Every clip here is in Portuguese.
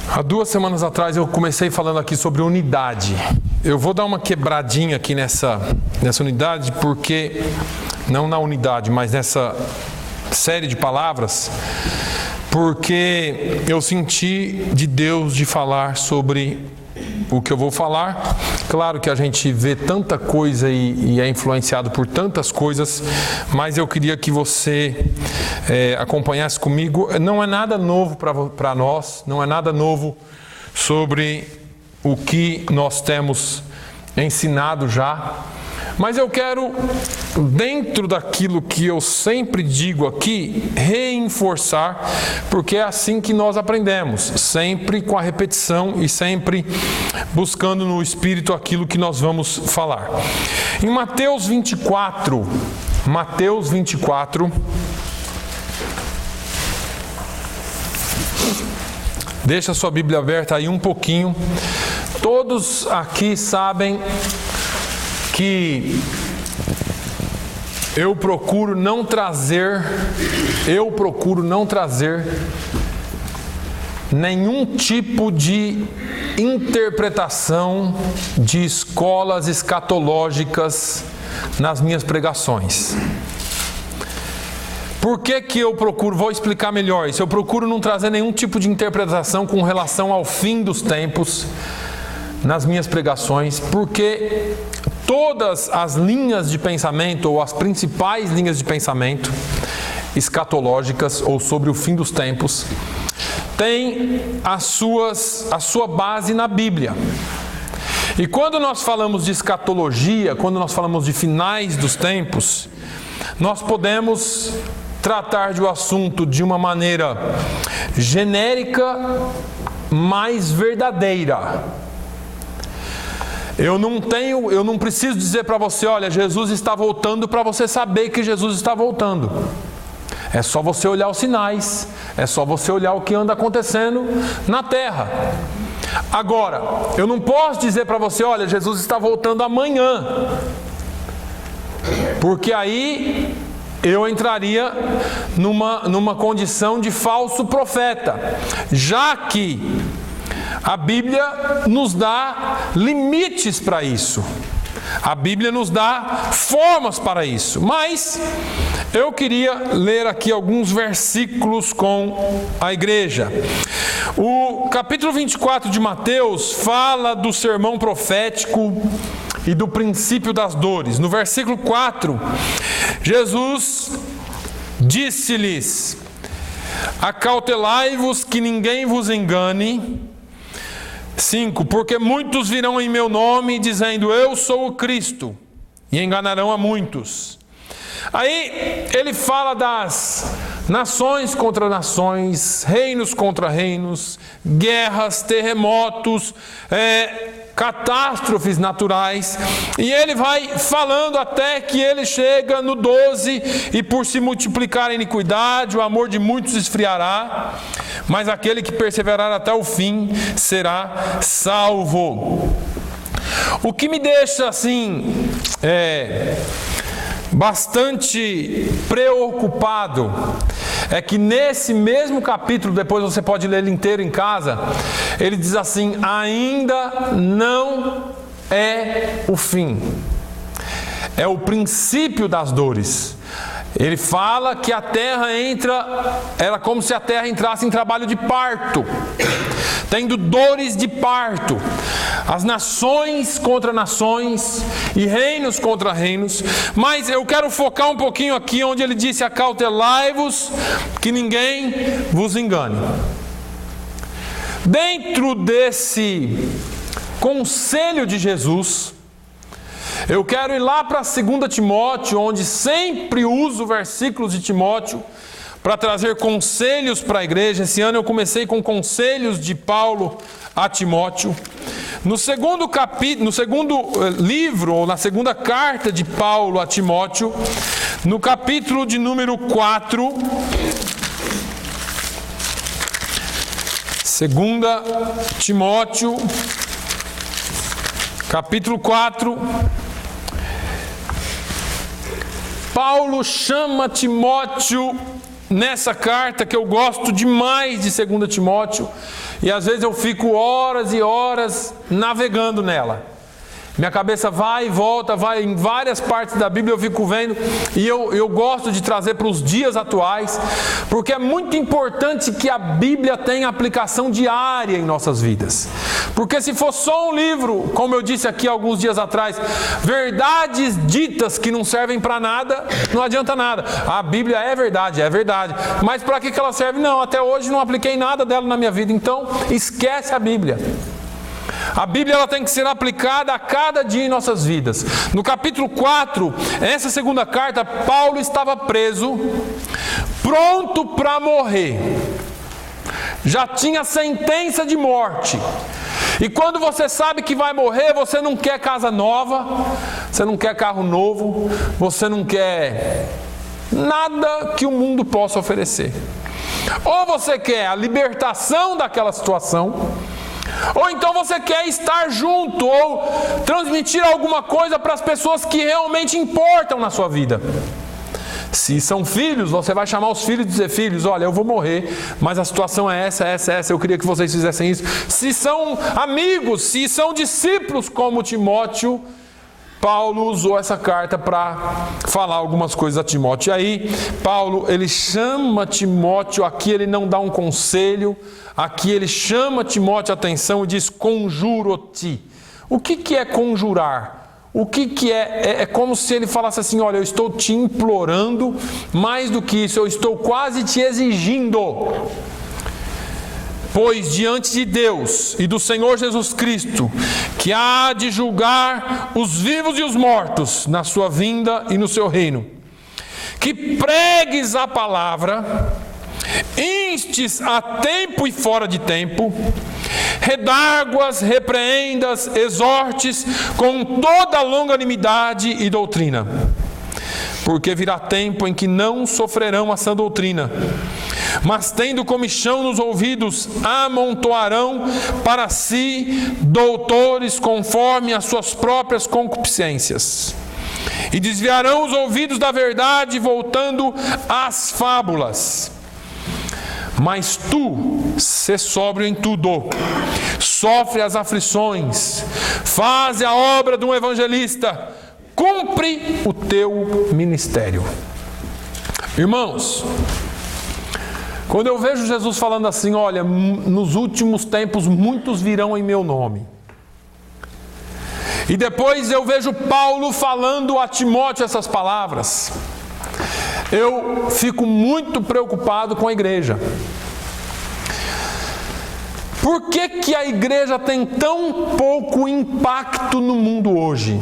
Há 2 semanas atrás eu comecei falando aqui sobre unidade. Eu vou dar uma quebradinha aqui nessa unidade, porque, não na unidade, mas nessa série de palavras, porque eu senti de Deus de falar sobre o que eu vou falar. Claro que a gente vê tanta coisa e é influenciado por tantas coisas, mas eu queria que você acompanhasse comigo. Não é nada novo para nós, não é nada novo sobre o que nós temos ensinado já, mas eu quero, dentro daquilo que eu sempre digo aqui, reforçar, porque é assim que nós aprendemos, sempre com a repetição e sempre buscando no Espírito aquilo que nós vamos falar. Em Mateus 24, deixa a sua Bíblia aberta aí um pouquinho. Todos aqui sabem que eu procuro não trazer nenhum tipo de interpretação de escolas escatológicas nas minhas pregações. Por que eu procuro? Vou explicar melhor isso. Eu procuro não trazer nenhum tipo de interpretação com relação ao fim dos tempos nas minhas pregações, porque todas as linhas de pensamento, ou as principais linhas de pensamento escatológicas, ou sobre o fim dos tempos, têm a sua base na Bíblia. E quando nós falamos de escatologia, quando nós falamos de finais dos tempos, nós podemos tratar do assunto de uma maneira genérica, mais verdadeira. Eu não preciso dizer para você, olha, Jesus está voltando, para você saber que Jesus está voltando. É só você olhar os sinais, é só você olhar o que anda acontecendo na terra. Agora, eu não posso dizer para você, olha, Jesus está voltando amanhã, porque aí eu entraria numa condição de falso profeta, já que a Bíblia nos dá limites para isso. A Bíblia nos dá formas para isso. Mas eu queria ler aqui alguns versículos com a igreja. O capítulo 24 de Mateus fala do sermão profético e do princípio das dores. No versículo 4, Jesus disse-lhes: acautelai-vos que ninguém vos engane. 5, porque muitos virão em meu nome dizendo, eu sou o Cristo, e enganarão a muitos. Aí ele fala das nações contra nações, reinos contra reinos, guerras, terremotos, catástrofes naturais, e ele vai falando até que ele chega no 12, e por se multiplicar a iniquidade, o amor de muitos esfriará, mas aquele que perseverar até o fim será salvo. O que me deixa assim bastante preocupado é que nesse mesmo capítulo, depois você pode ler ele inteiro em casa, ele diz assim, ainda não é o fim, é o princípio das dores. Ele fala que a terra era como se a terra entrasse em trabalho de parto, tendo dores de parto, as nações contra nações e reinos contra reinos. Mas eu quero focar um pouquinho aqui onde ele disse, acautelai-vos que ninguém vos engane. Dentro desse conselho de Jesus, eu quero ir lá para 2 Timóteo, onde sempre uso versículos de Timóteo para trazer conselhos para a igreja. Esse ano eu comecei com conselhos de Paulo a Timóteo. No segundo livro, ou na segunda carta de Paulo a Timóteo, no capítulo de número 4, 2 Timóteo, capítulo 4, Paulo chama Timóteo nessa carta que eu gosto demais de 2 Timóteo, e às vezes eu fico horas e horas navegando nela. Minha cabeça vai e volta, vai em várias partes da Bíblia, eu fico vendo, e eu gosto de trazer para os dias atuais, porque é muito importante que a Bíblia tenha aplicação diária em nossas vidas. Porque se for só um livro, como eu disse aqui alguns dias atrás, verdades ditas que não servem para nada, não adianta nada. A Bíblia é verdade, mas para que ela serve? Não, até hoje não apliquei nada dela na minha vida, então esquece a Bíblia. A Bíblia ela tem que ser aplicada a cada dia em nossas vidas. No capítulo 4, essa segunda carta, Paulo estava preso, pronto para morrer. Já tinha sentença de morte. E quando você sabe que vai morrer, você não quer casa nova, você não quer carro novo, você não quer nada que o mundo possa oferecer. Ou você quer a libertação daquela situação, ou então você quer estar junto, ou transmitir alguma coisa para as pessoas que realmente importam na sua vida. Se são filhos, você vai chamar os filhos e dizer: filhos, olha, eu vou morrer, mas a situação é essa, eu queria que vocês fizessem isso. Se são amigos, se são discípulos como Timóteo, Paulo usou essa carta para falar algumas coisas a Timóteo. E aí, Paulo, ele chama Timóteo, aqui ele não dá um conselho, aqui ele chama Timóteo a atenção e diz: conjuro-te. O que é conjurar? O que é? É como se ele falasse assim: olha, eu estou te implorando, mais do que isso, eu estou quase te exigindo. Pois diante de Deus e do Senhor Jesus Cristo, que há de julgar os vivos e os mortos na sua vinda e no seu reino, que pregues a palavra, instes a tempo e fora de tempo, redarguas, repreendas, exortes com toda longanimidade e doutrina. Porque virá tempo em que não sofrerão a sã doutrina, mas tendo comichão nos ouvidos, amontoarão para si doutores conforme as suas próprias concupiscências, e desviarão os ouvidos da verdade, voltando às fábulas. Mas tu, sê sóbrio em tudo, sofre as aflições, faze a obra de um evangelista, cumpre o teu ministério. Irmãos, quando eu vejo Jesus falando assim: olha, nos últimos tempos muitos virão em meu nome, e depois eu vejo Paulo falando a Timóteo essas palavras, eu fico muito preocupado com a igreja. Por que a igreja tem tão pouco impacto no mundo hoje?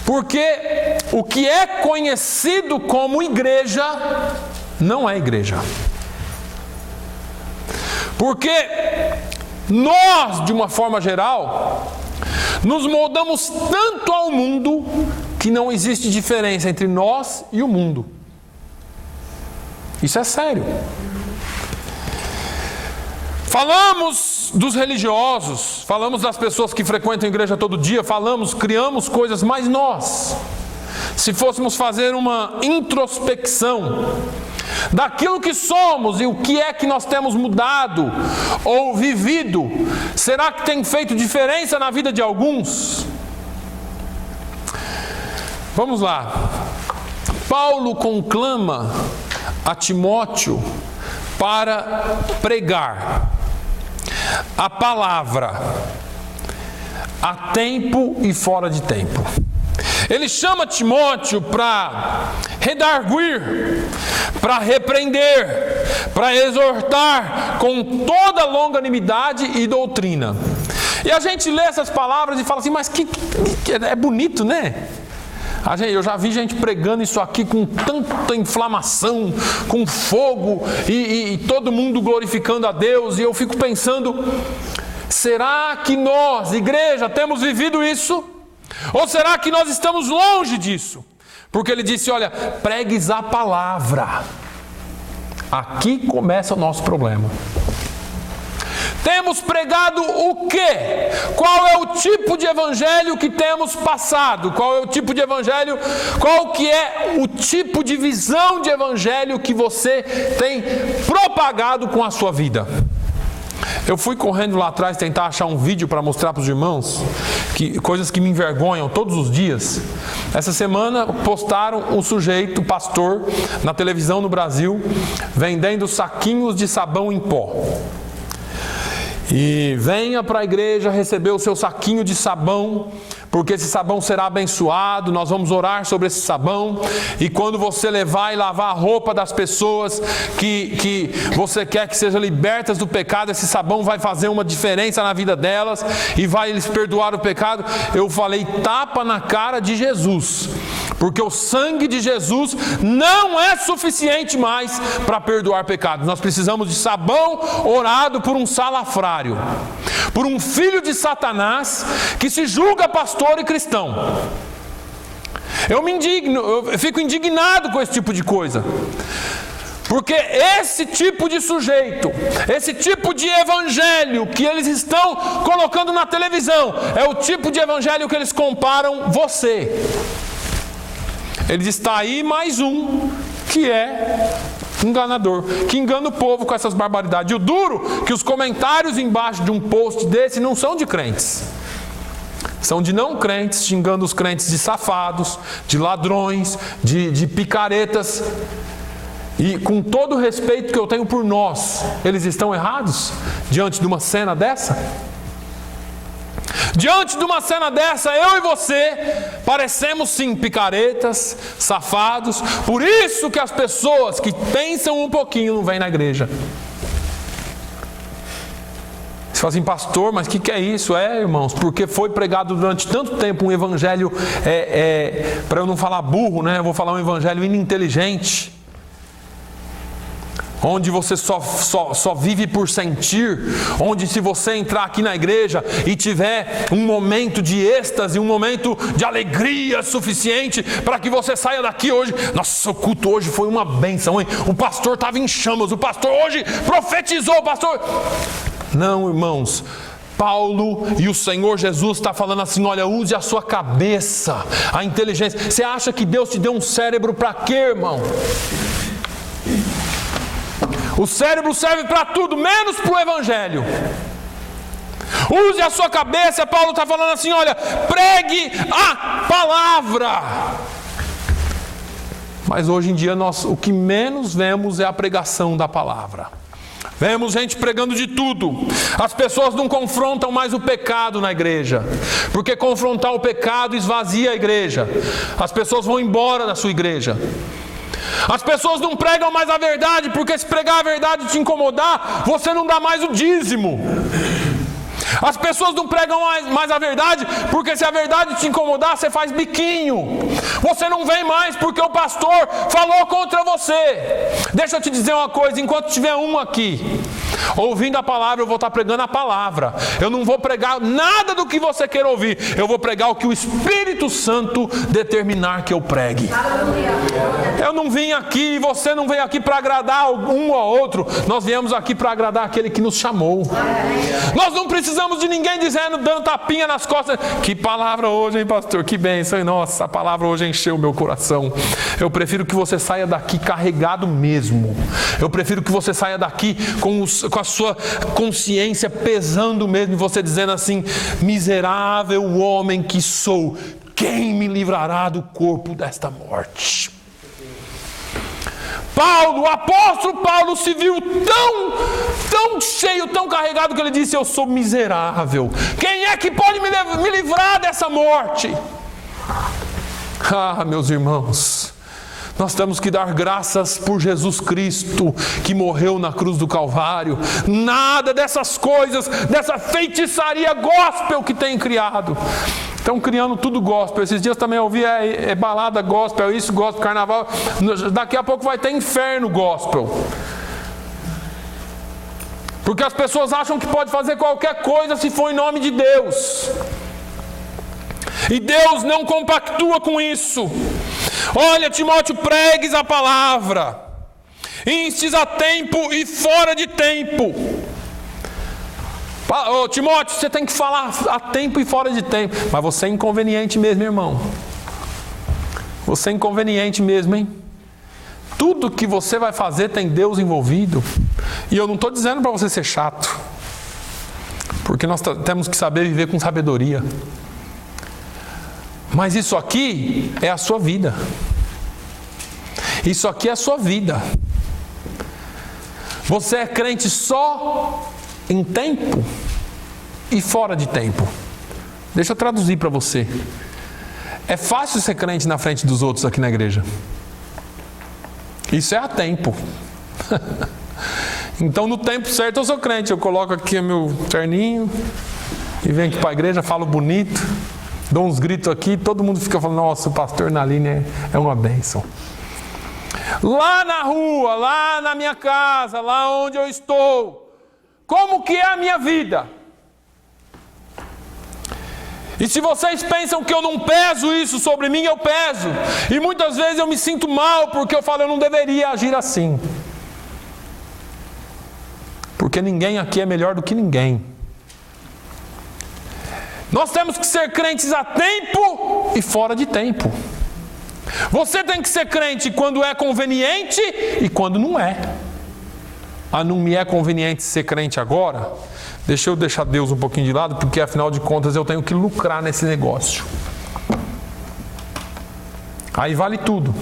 Porque o que é conhecido como igreja não é igreja. Porque nós, de uma forma geral, nos moldamos tanto ao mundo que não existe diferença entre nós e o mundo. Isso é sério. Falamos dos religiosos, falamos das pessoas que frequentam a igreja todo dia, criamos coisas, mas nós, se fôssemos fazer uma introspecção daquilo que somos e o que é que nós temos mudado ou vivido, será que tem feito diferença na vida de alguns? Vamos lá. Paulo conclama a Timóteo para pregar a palavra a tempo e fora de tempo. Ele chama Timóteo para redarguir, para repreender, para exortar com toda longanimidade e doutrina. E a gente lê essas palavras e fala assim: mas que é bonito, né? Eu já vi gente pregando isso aqui com tanta inflamação, com fogo, e todo mundo glorificando a Deus, e eu fico pensando: será que nós, igreja, temos vivido isso? Ou será que nós estamos longe disso? Porque ele disse: olha, pregues a palavra. Aqui começa o nosso problema. Temos pregado o quê? Qual é o tipo de evangelho que temos passado? Qual é o tipo de evangelho? Qual que é o tipo de visão de evangelho que você tem propagado com a sua vida? Eu fui correndo lá atrás tentar achar um vídeo para mostrar para os irmãos coisas que me envergonham todos os dias. Essa semana postaram um sujeito, pastor, na televisão no Brasil, vendendo saquinhos de sabão em pó. E venha para a igreja receber o seu saquinho de sabão, porque esse sabão será abençoado, nós vamos orar sobre esse sabão, e quando você levar e lavar a roupa das pessoas que você quer que sejam libertas do pecado, esse sabão vai fazer uma diferença na vida delas, e vai lhes perdoar o pecado. Eu falei, tapa na cara de Jesus, porque o sangue de Jesus não é suficiente mais para perdoar pecados. Nós precisamos de sabão orado por um salafrário, por um filho de Satanás que se julga pastor e cristão. Eu me indigno, eu fico indignado com esse tipo de coisa. Porque esse tipo de sujeito, esse tipo de evangelho que eles estão colocando na televisão, é o tipo de evangelho que eles comparam você. Eles está aí mais um que é enganador, que engana o povo com essas barbaridades. E o duro que os comentários embaixo de um post desse não são de crentes, são de não crentes, xingando os crentes de safados, de ladrões, de picaretas. E com todo o respeito que eu tenho por nós, eles estão errados diante de uma cena dessa? Diante de uma cena dessa, eu e você parecemos sim picaretas, safados. Por isso que as pessoas que pensam um pouquinho não vêm na igreja. Você fala assim, pastor, mas o que é isso? Irmãos, porque foi pregado durante tanto tempo um evangelho, para eu não falar burro, né? Eu vou falar um evangelho ininteligente, onde você só vive por sentir, onde se você entrar aqui na igreja e tiver um momento de êxtase, um momento de alegria suficiente para que você saia daqui hoje, nossa, o culto hoje foi uma bênção, hein? O pastor estava em chamas, o pastor hoje profetizou, o pastor... Não, irmãos, Paulo e o Senhor Jesus está falando assim, olha, use a sua cabeça, a inteligência. Você acha que Deus te deu um cérebro para quê, irmão? O cérebro serve para tudo, menos para o evangelho. Use a sua cabeça. Paulo está falando assim, olha, pregue a palavra. Mas hoje em dia o que menos vemos é a pregação da palavra. Vemos gente pregando de tudo. As pessoas não confrontam mais o pecado na igreja, porque confrontar o pecado esvazia a igreja. As pessoas vão embora da sua igreja. As pessoas não pregam mais a verdade, porque se pregar a verdade te incomodar, você não dá mais o dízimo. As pessoas não pregam mais a verdade, porque se a verdade te incomodar, você faz biquinho. Você não vem mais porque o pastor falou contra você. Deixa eu te dizer uma coisa, enquanto tiver um aqui ouvindo a palavra, eu vou estar pregando a palavra. Eu não vou pregar nada do que você quer ouvir. Eu vou pregar o que o Espírito Santo determinar que eu pregue. Eu não vim aqui, você não veio aqui para agradar um ou outro. Nós viemos aqui para agradar aquele que nos chamou. Nós não precisamos de ninguém dizendo, dando tapinha nas costas. Que palavra hoje, hein, pastor? Que bênção. Nossa, a palavra hoje encheu o meu coração. Eu prefiro que você saia daqui carregado mesmo. Eu prefiro que você saia daqui com a sua consciência pesando mesmo, e você dizendo assim, miserável homem que sou, quem me livrará do corpo desta morte? Paulo, o apóstolo Paulo se viu tão cheio, tão carregado, que ele disse, eu sou miserável. Quem é que pode me livrar dessa morte? Ah, meus irmãos, nós temos que dar graças por Jesus Cristo, que morreu na cruz do Calvário. Nada dessas coisas, dessa feitiçaria gospel que tem criado. Estão criando tudo gospel. Esses dias também eu ouvi balada gospel, isso gospel, carnaval. Daqui a pouco vai ter inferno gospel. Porque as pessoas acham que pode fazer qualquer coisa se for em nome de Deus. E Deus não compactua com isso. Olha, Timóteo, pregues a palavra, instes a tempo e fora de tempo. Ô Timóteo, você tem que falar a tempo e fora de tempo. Mas você é inconveniente mesmo, irmão. Você é inconveniente mesmo, hein? Tudo que você vai fazer tem Deus envolvido. E eu não estou dizendo para você ser chato. Porque nós temos que saber viver com sabedoria. Mas isso aqui é a sua vida. Isso aqui é a sua vida. Você é crente só em tempo e fora de tempo. Deixa eu traduzir para você. É fácil ser crente na frente dos outros aqui na igreja. Isso é a tempo. Então no tempo certo eu sou crente. Eu coloco aqui meu terninho e venho aqui para a igreja, falo bonito, dou uns gritos aqui, todo mundo fica falando, nossa, o pastor Naline é uma bênção. Lá na rua, lá na minha casa, lá onde eu estou, como que é a minha vida? E se vocês pensam que eu não peso isso sobre mim, eu peso. E muitas vezes eu me sinto mal porque eu falo, eu não deveria agir assim. Porque ninguém aqui é melhor do que ninguém. Nós temos que ser crentes a tempo e fora de tempo. Você tem que ser crente quando é conveniente e quando não é. Não me é conveniente ser crente agora? Deixa eu deixar Deus um pouquinho de lado, porque afinal de contas eu tenho que lucrar nesse negócio. Aí vale tudo.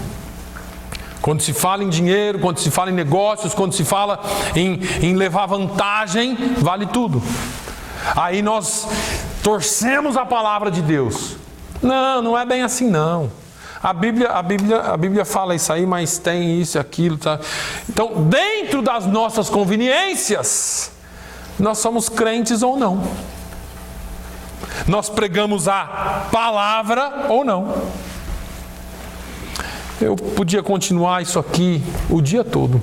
Quando se fala em dinheiro, quando se fala em negócios, quando se fala em levar vantagem, vale tudo. Aí nós torcemos a palavra de Deus. Não é bem assim não. A Bíblia fala isso aí, mas tem isso e aquilo. Tá? Então, dentro das nossas conveniências, nós somos crentes ou não. Nós pregamos a palavra ou não. Eu podia continuar isso aqui o dia todo.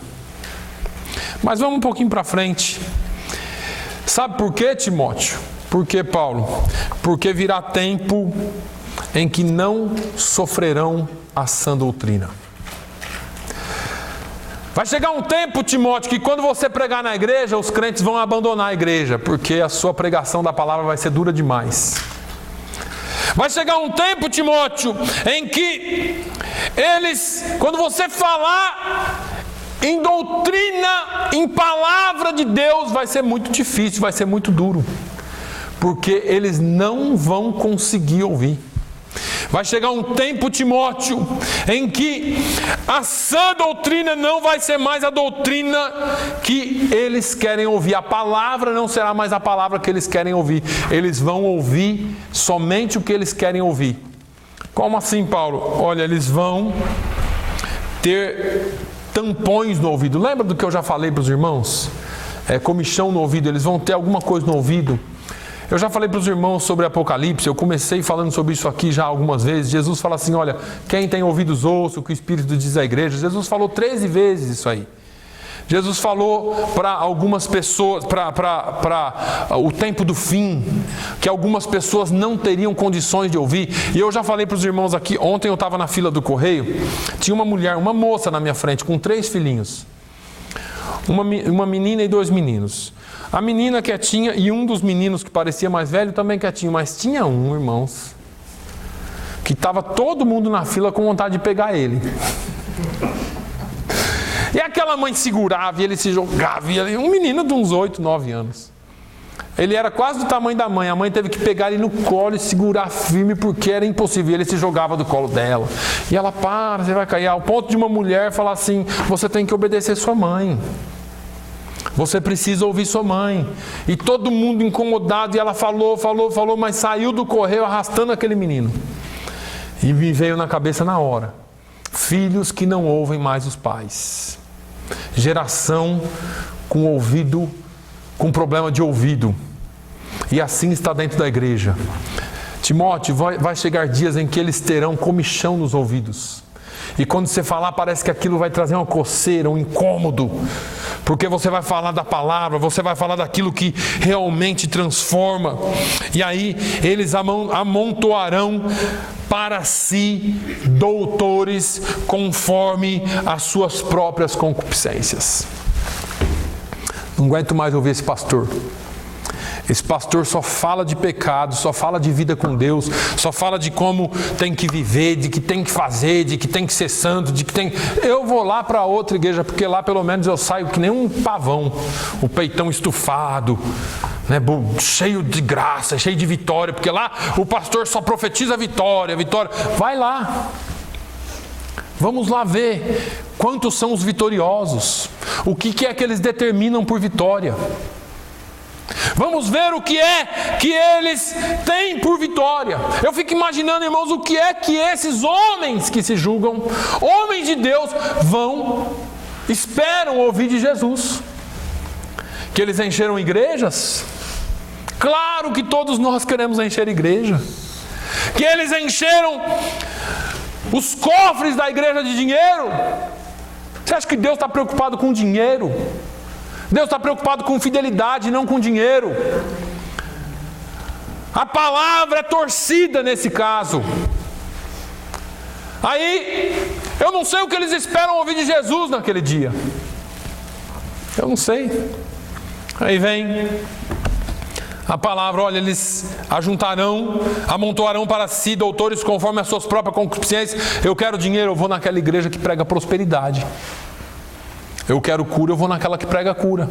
Mas vamos um pouquinho para frente. Sabe por quê, Timóteo? Por quê, Paulo? Porque virá tempo em que não sofrerão a sã doutrina. Vai chegar um tempo, Timóteo, que quando você pregar na igreja, os crentes vão abandonar a igreja, porque a sua pregação da palavra vai ser dura demais. Vai chegar um tempo, Timóteo, em que eles, quando você falar em doutrina, em palavra de Deus, vai ser muito difícil, vai ser muito duro, porque eles não vão conseguir ouvir. Vai chegar um tempo, Timóteo, em que a sã doutrina não vai ser mais a doutrina que eles querem ouvir. A palavra não será mais a palavra que eles querem ouvir. Eles vão ouvir somente o que eles querem ouvir. Como assim, Paulo? Olha, eles vão ter tampões no ouvido. Lembra do que eu já falei para os irmãos? Comichão no ouvido. Eles vão ter alguma coisa no ouvido. Eu já falei para os irmãos sobre Apocalipse, eu comecei falando sobre isso aqui já algumas vezes. Jesus fala assim, olha, quem tem ouvidos ouça o que o Espírito diz à igreja. Jesus falou 13 vezes isso aí. Jesus falou para algumas pessoas, para o tempo do fim, que algumas pessoas não teriam condições de ouvir. E eu já falei para os irmãos aqui, ontem eu estava na fila do correio, tinha uma mulher, uma moça na minha frente, com 3 filhinhos. Uma menina e 2 meninos. A menina quietinha e um dos meninos que parecia mais velho também quietinho, mas tinha um, irmãos, que estava todo mundo na fila com vontade de pegar ele. E aquela mãe segurava e ele se jogava, e ele, um menino de uns 8, 9 anos. Ele era quase do tamanho da mãe, a mãe teve que pegar ele no colo e segurar firme porque era impossível, ele se jogava do colo dela. E ela, para, você vai cair, ao ponto de uma mulher falar assim, você tem que obedecer sua mãe. Você precisa ouvir sua mãe. E todo mundo incomodado, e ela falou, mas saiu do correio arrastando aquele menino. E me veio na cabeça na hora, filhos que não ouvem mais os pais. Geração com ouvido, com problema de ouvido. E assim está dentro da igreja. Timóteo, vai chegar dias em que eles terão comichão nos ouvidos. E quando você falar, parece que aquilo vai trazer uma coceira, um incômodo. Porque você vai falar da palavra, você vai falar daquilo que realmente transforma. E aí eles amontoarão para si doutores conforme as suas próprias concupiscências. Não aguento mais ouvir esse pastor. Esse pastor só fala de pecado, só fala de vida com Deus, só fala de como tem que viver, de que tem que fazer, de que tem que ser santo, de que tem... Eu vou lá para outra igreja, porque lá pelo menos eu saio que nem um pavão, o peitão estufado, né, cheio de graça, cheio de vitória, porque lá o pastor só profetiza vitória, vitória. Vai lá. Vamos lá ver quantos são os vitoriosos, o que é que eles determinam por vitória. Vamos ver o que é que eles têm por vitória. Eu fico imaginando, irmãos, o que é que esses homens que se julgam, homens de Deus, esperam ouvir de Jesus. Que eles encheram igrejas? Claro que todos nós queremos encher igreja. Que eles encheram os cofres da igreja de dinheiro? Você acha que Deus está preocupado com dinheiro? Deus está preocupado com fidelidade, não com dinheiro. A palavra é torcida nesse caso. Aí, eu não sei o que eles esperam ouvir de Jesus naquele dia. Eu não sei. Aí vem a palavra, olha, eles ajuntarão, amontoarão para si doutores conforme as suas próprias concupiscências. Eu quero dinheiro, eu vou naquela igreja que prega prosperidade. Eu quero cura, eu vou naquela que prega cura.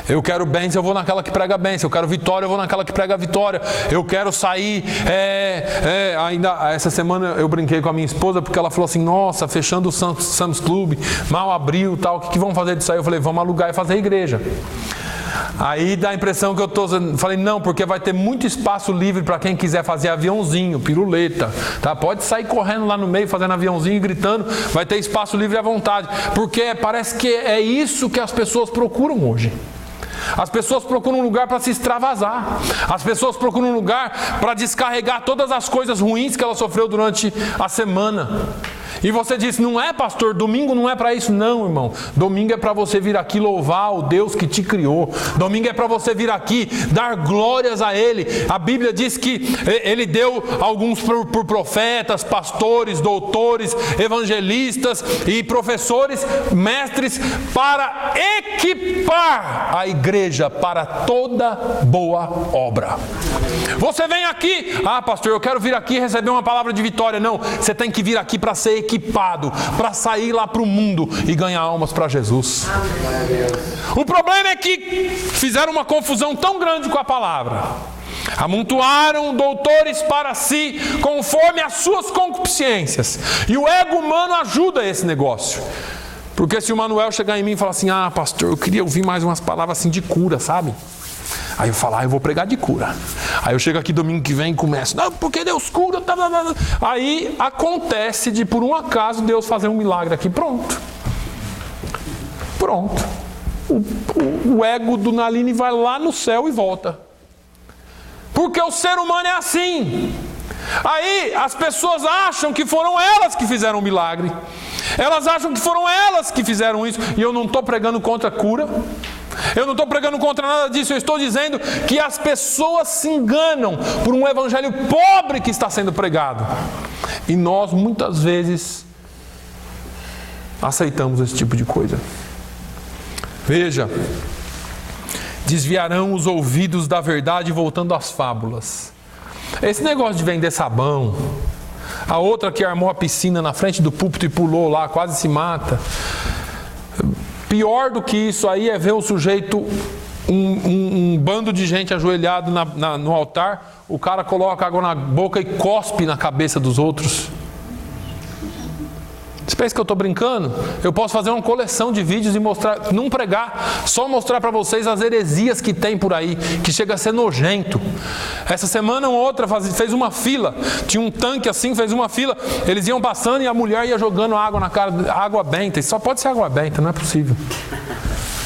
Eu quero bênção, eu vou naquela que prega bênção. Eu quero vitória, eu vou naquela que prega vitória. Eu quero sair... ainda essa semana eu brinquei com a minha esposa, porque ela falou assim, nossa, fechando o Sam's Club, mal abriu, tal, o que vão fazer disso aí? Eu falei, vamos alugar e fazer igreja. Aí dá a impressão que eu estou... Falei, não, porque vai ter muito espaço livre para quem quiser fazer aviãozinho, piruleta, tá? Pode sair correndo lá no meio, fazendo aviãozinho e gritando, vai ter espaço livre à vontade. Porque parece que é isso que as pessoas procuram hoje. As pessoas procuram um lugar para se extravasar. As pessoas procuram um lugar para descarregar todas as coisas ruins que ela sofreu durante a semana. E você diz, não é, pastor, domingo não é para isso. Não, irmão, domingo é para você vir aqui louvar o Deus que te criou. Domingo é para você vir aqui dar glórias a Ele. A Bíblia diz que Ele deu alguns por profetas, pastores, doutores, evangelistas e professores, mestres, para equipar a igreja para toda boa obra. Você vem aqui, pastor, eu quero vir aqui receber uma palavra de vitória. Não, você tem que vir aqui para ser equipado, para sair lá para o mundo e ganhar almas para Jesus. O problema é que fizeram uma confusão tão grande com a palavra. Amontoaram doutores para si, conforme as suas concupiscências. E o ego humano ajuda esse negócio. Porque se o Manuel chegar em mim e falar assim, pastor, eu queria ouvir mais umas palavras assim de cura, sabe? Aí eu falo, eu vou pregar de cura. Aí eu chego aqui domingo que vem e começo, não, porque Deus cura. Aí acontece de, por um acaso, Deus fazer um milagre aqui. Pronto. O ego do Naline vai lá no céu e volta. Porque o ser humano é assim. Aí as pessoas acham que foram elas que fizeram o milagre. Elas acham que foram elas que fizeram isso. E eu não estou pregando contra a cura. Eu não estou pregando contra nada disso. Eu estou dizendo que as pessoas se enganam por um evangelho pobre que está sendo pregado. E nós muitas vezes aceitamos esse tipo de coisa. Veja, desviarão os ouvidos da verdade voltando às fábulas. Esse negócio de vender sabão, a outra que armou a piscina na frente do púlpito e pulou lá, quase se mata. Pior do que isso aí é ver o sujeito, um bando de gente ajoelhado no altar, o cara coloca água na boca e cospe na cabeça dos outros. Você pensa que eu estou brincando? Eu posso fazer uma coleção de vídeos e mostrar, não pregar, só mostrar para vocês as heresias que tem por aí, que chega a ser nojento. Essa semana uma outra fez uma fila, tinha um tanque assim, fez uma fila, eles iam passando e a mulher ia jogando água na cara, água benta, isso só pode ser água benta, não é possível.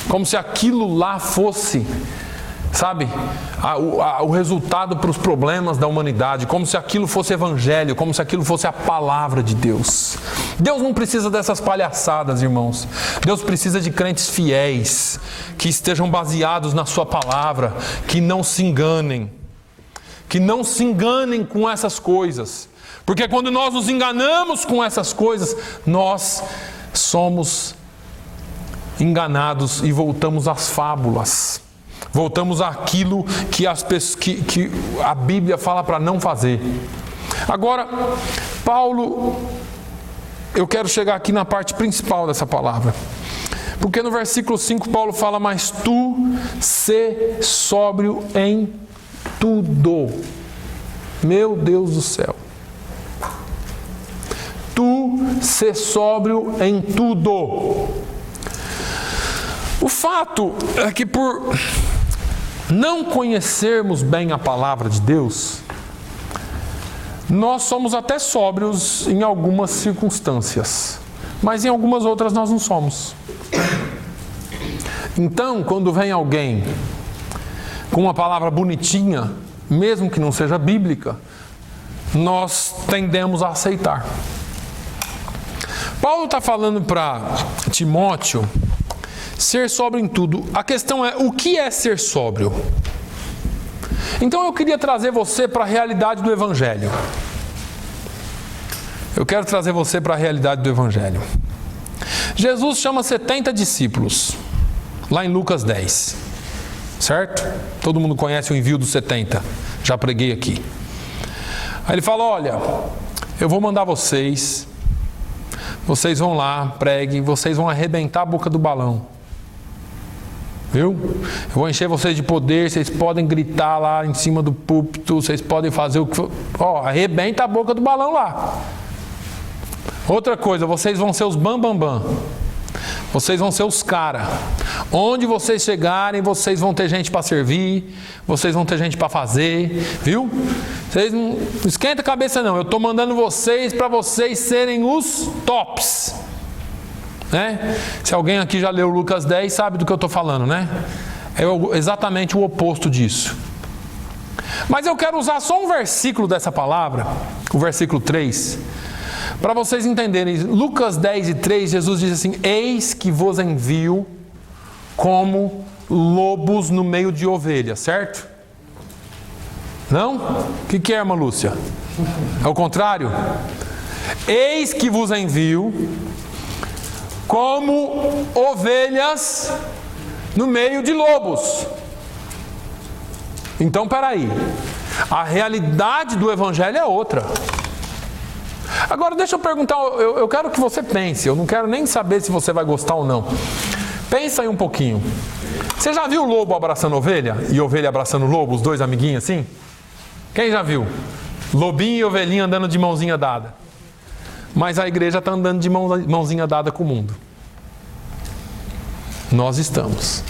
Como se aquilo lá fosse, sabe, o resultado para os problemas da humanidade, como se aquilo fosse evangelho, como se aquilo fosse a palavra de Deus. Deus não precisa dessas palhaçadas, irmãos. Deus precisa de crentes fiéis, que estejam baseados na sua palavra, que não se enganem. Que não se enganem com essas coisas. Porque quando nós nos enganamos com essas coisas, nós somos enganados e voltamos às fábulas. Voltamos àquilo que a Bíblia fala para não fazer. Agora, Paulo, eu quero chegar aqui na parte principal dessa palavra. Porque no versículo 5 Paulo fala: mas tu sê sóbrio em tudo. Meu Deus do céu. Tu sê sóbrio em tudo. O fato é que por não conhecermos bem a palavra de Deus, nós somos até sóbrios em algumas circunstâncias, mas em algumas outras nós não somos. Então, quando vem alguém com uma palavra bonitinha, mesmo que não seja bíblica, nós tendemos a aceitar. Paulo está falando para Timóteo ser sóbrio em tudo. A questão é, o que é ser sóbrio? Então eu queria trazer você para a realidade do Evangelho. Eu quero trazer você para a realidade do Evangelho. Jesus chama 70 discípulos, lá em Lucas 10. Certo? Todo mundo conhece o envio dos 70. Já preguei aqui. Aí ele fala: olha, eu vou mandar vocês vão lá, preguem, vocês vão arrebentar a boca do balão. Viu? Eu vou encher vocês de poder, vocês podem gritar lá em cima do púlpito, vocês podem fazer o que for. Arrebenta a boca do balão lá. Outra coisa, vocês vão ser os bambambam. Vocês vão ser os caras. Onde vocês chegarem, vocês vão ter gente para servir, vocês vão ter gente para fazer, viu? Vocês não esquenta a cabeça não, eu estou mandando vocês para vocês serem os tops. Né? Se alguém aqui já leu Lucas 10, sabe do que eu estou falando, né? É exatamente o oposto disso. Mas eu quero usar só um versículo dessa palavra, o versículo 3, para vocês entenderem. Lucas 10 e 3, Jesus diz assim: eis que vos envio como lobos no meio de ovelhas, certo? Não? O que é, irmã Lúcia? É o contrário? Eis que vos envio como ovelhas no meio de lobos. Então, peraí. A realidade do Evangelho é outra. Agora, deixa eu perguntar, eu quero que você pense, eu não quero nem saber se você vai gostar ou não. Pensa aí um pouquinho. Você já viu o lobo abraçando ovelha? E ovelha abraçando lobo, os dois amiguinhos assim? Quem já viu? Lobinho e ovelhinha andando de mãozinha dada. Mas a igreja está andando de mãozinha dada com o mundo. Nós estamos.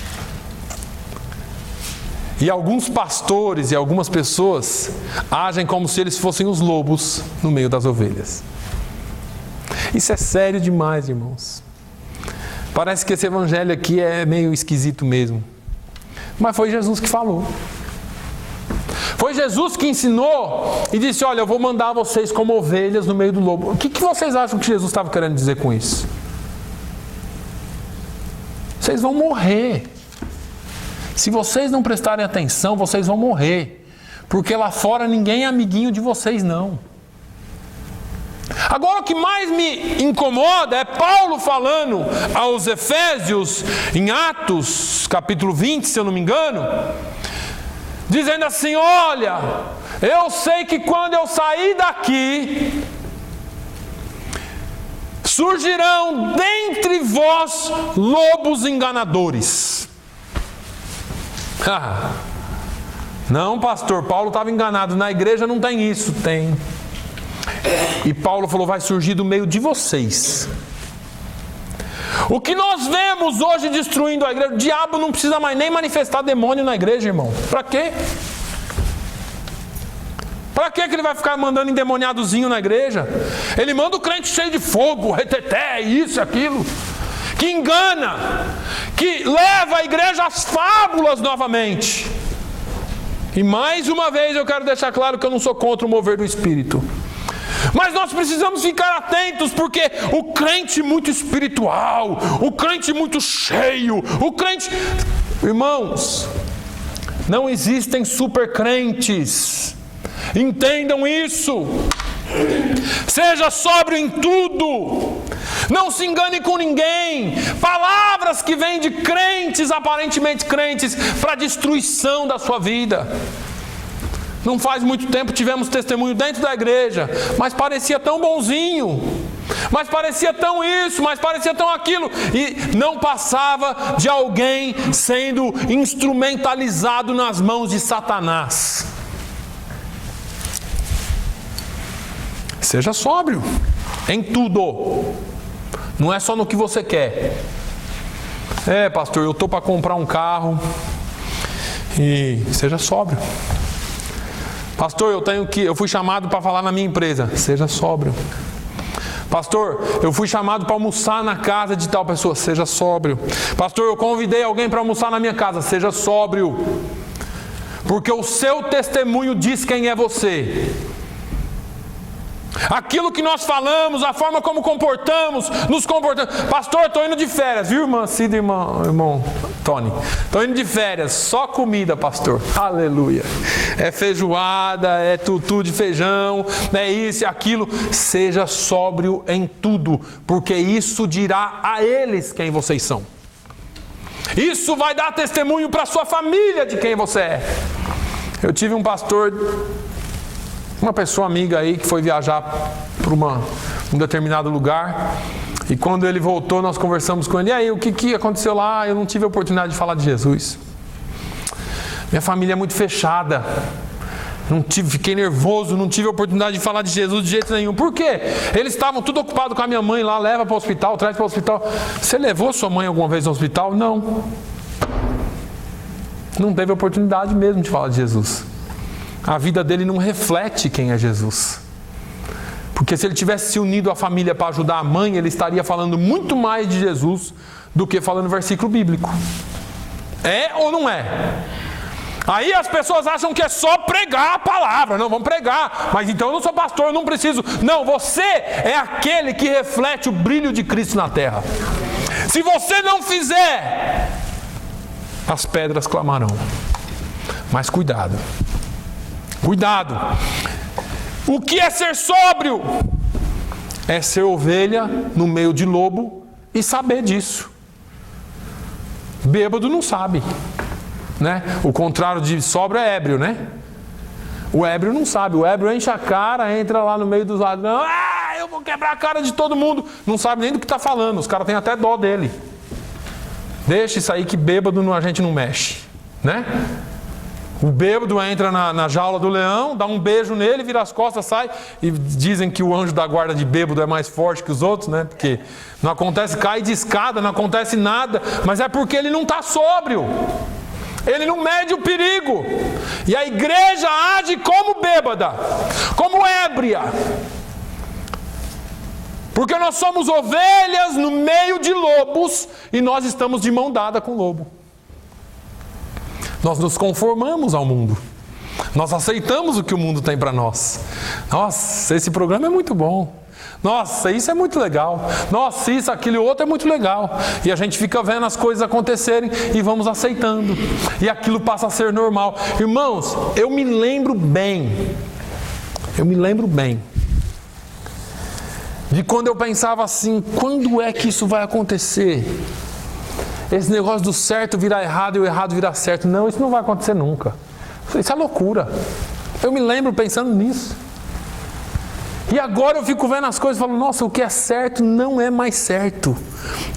E alguns pastores e algumas pessoas agem como se eles fossem os lobos no meio das ovelhas. Isso é sério demais, irmãos. Parece que esse evangelho aqui é meio esquisito mesmo. Mas foi Jesus que falou. Foi Jesus que ensinou e disse: olha, eu vou mandar vocês como ovelhas no meio do lobo. O que vocês acham que Jesus estava querendo dizer com isso? Vocês vão morrer. Se vocês não prestarem atenção, vocês vão morrer. Porque lá fora ninguém é amiguinho de vocês, não. Agora o que mais me incomoda é Paulo falando aos Efésios, em Atos, capítulo 20, se eu não me engano, dizendo assim: olha, eu sei que quando eu sair daqui, surgirão dentre vós lobos enganadores. Não, pastor, Paulo estava enganado. Na igreja não tem isso. Tem. E Paulo falou: vai surgir do meio de vocês. O que nós vemos hoje destruindo a igreja, o diabo não precisa mais nem manifestar demônio na igreja, irmão. Para quê? Para que ele vai ficar mandando endemoniadozinho na igreja? Ele manda o crente cheio de fogo, reteté, isso e aquilo, que engana, que leva a igreja às fábulas novamente. E mais uma vez eu quero deixar claro que eu não sou contra o mover do Espírito. Mas nós precisamos ficar atentos, porque o crente muito espiritual, o crente muito cheio, o crente... Irmãos, não existem super crentes. Entendam isso. Seja sóbrio em tudo. Não se engane com ninguém. Palavras que vêm de crentes, aparentemente crentes, para destruição da sua vida. Não faz muito tempo tivemos testemunho dentro da igreja, mas parecia tão bonzinho, mas parecia tão isso, mas parecia tão aquilo, e não passava de alguém sendo instrumentalizado nas mãos de Satanás. Seja sóbrio em tudo, não é só no que você quer. Pastor, eu estou para comprar um carro, e seja sóbrio. Pastor, eu fui chamado para falar na minha empresa. Seja sóbrio. Pastor, eu fui chamado para almoçar na casa de tal pessoa. Seja sóbrio. Pastor, eu convidei alguém para almoçar na minha casa. Seja sóbrio. Porque o seu testemunho diz quem é você. Aquilo que nós falamos, a forma como nos comportamos. Pastor, estou indo de férias, viu, irmã Cida e irmão Tony? Estou indo de férias, só comida, pastor. Aleluia. É feijoada, é tutu de feijão, é isso e aquilo. Seja sóbrio em tudo, porque isso dirá a eles quem vocês são. Isso vai dar testemunho para a sua família de quem você é. Eu tive um pastor, uma pessoa amiga aí que foi viajar para um determinado lugar, e quando ele voltou nós conversamos com ele. E aí, o que aconteceu lá? Eu não tive a oportunidade de falar de Jesus. Minha família é muito fechada, fiquei nervoso, não tive a oportunidade de falar de Jesus de jeito nenhum. Por quê? Eles estavam tudo ocupados com a minha mãe lá, leva para o hospital, traz para o hospital. Você levou sua mãe alguma vez ao hospital? Não teve oportunidade mesmo de falar de Jesus. A vida dele não reflete quem é Jesus. Porque se ele tivesse se unido à família para ajudar a mãe, ele estaria falando muito mais de Jesus do que falando versículo bíblico. É ou não é? Aí as pessoas acham que é só pregar a palavra. Não, vamos pregar. Mas então eu não sou pastor, eu não preciso. Não, você é aquele que reflete o brilho de Cristo na terra. Se você não fizer, as pedras clamarão. Mas cuidado. Cuidado. O que é ser sóbrio? É ser ovelha no meio de lobo e saber disso. Bêbado não sabe, né? O contrário de sóbrio é ébrio, né? O ébrio não sabe. O ébrio enche a cara, entra lá no meio dos ladrões. Eu vou quebrar a cara de todo mundo. Não sabe nem do que está falando. Os caras têm até dó dele. Deixa isso aí que bêbado a gente não mexe, né? O bêbado entra na jaula do leão, dá um beijo nele, vira as costas, sai. E dizem que o anjo da guarda de bêbado é mais forte que os outros, né? Porque não acontece, cai de escada, não acontece nada. Mas é porque ele não está sóbrio. Ele não mede o perigo. E a igreja age como bêbada, como ébria. Porque nós somos ovelhas no meio de lobos e nós estamos de mão dada com o lobo. Nós nos conformamos ao mundo. Nós aceitamos o que o mundo tem para nós. Nossa, esse programa é muito bom. Nossa, isso é muito legal. Nossa, isso, aquilo, outro é muito legal. E a gente fica vendo as coisas acontecerem e vamos aceitando. E aquilo passa a ser normal. Irmãos, eu me lembro bem de quando eu pensava assim, quando é que isso vai acontecer? Esse negócio do certo virar errado e o errado virar certo. Não, isso não vai acontecer nunca. Isso é loucura. Eu me lembro pensando nisso. E agora eu fico vendo as coisas e falo, nossa, o que é certo não é mais certo.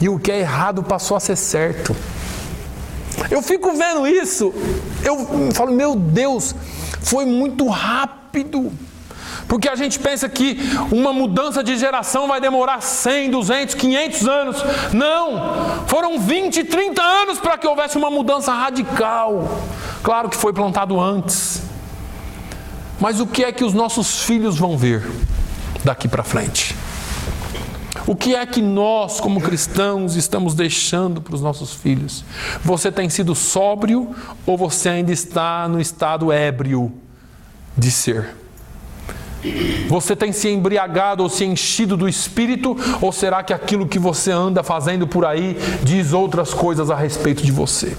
E o que é errado passou a ser certo. Eu fico vendo isso, eu falo, meu Deus, foi muito rápido. Porque a gente pensa que uma mudança de geração vai demorar 100, 200, 500 anos. Não! Foram 20, 30 anos para que houvesse uma mudança radical. Claro que foi plantado antes. Mas o que é que os nossos filhos vão ver daqui para frente? O que é que nós, como cristãos, estamos deixando para os nossos filhos? Você tem sido sóbrio ou você ainda está no estado ébrio de ser? Você tem se embriagado ou se enchido do Espírito? Ou será que aquilo que você anda fazendo por aí diz outras coisas a respeito de você?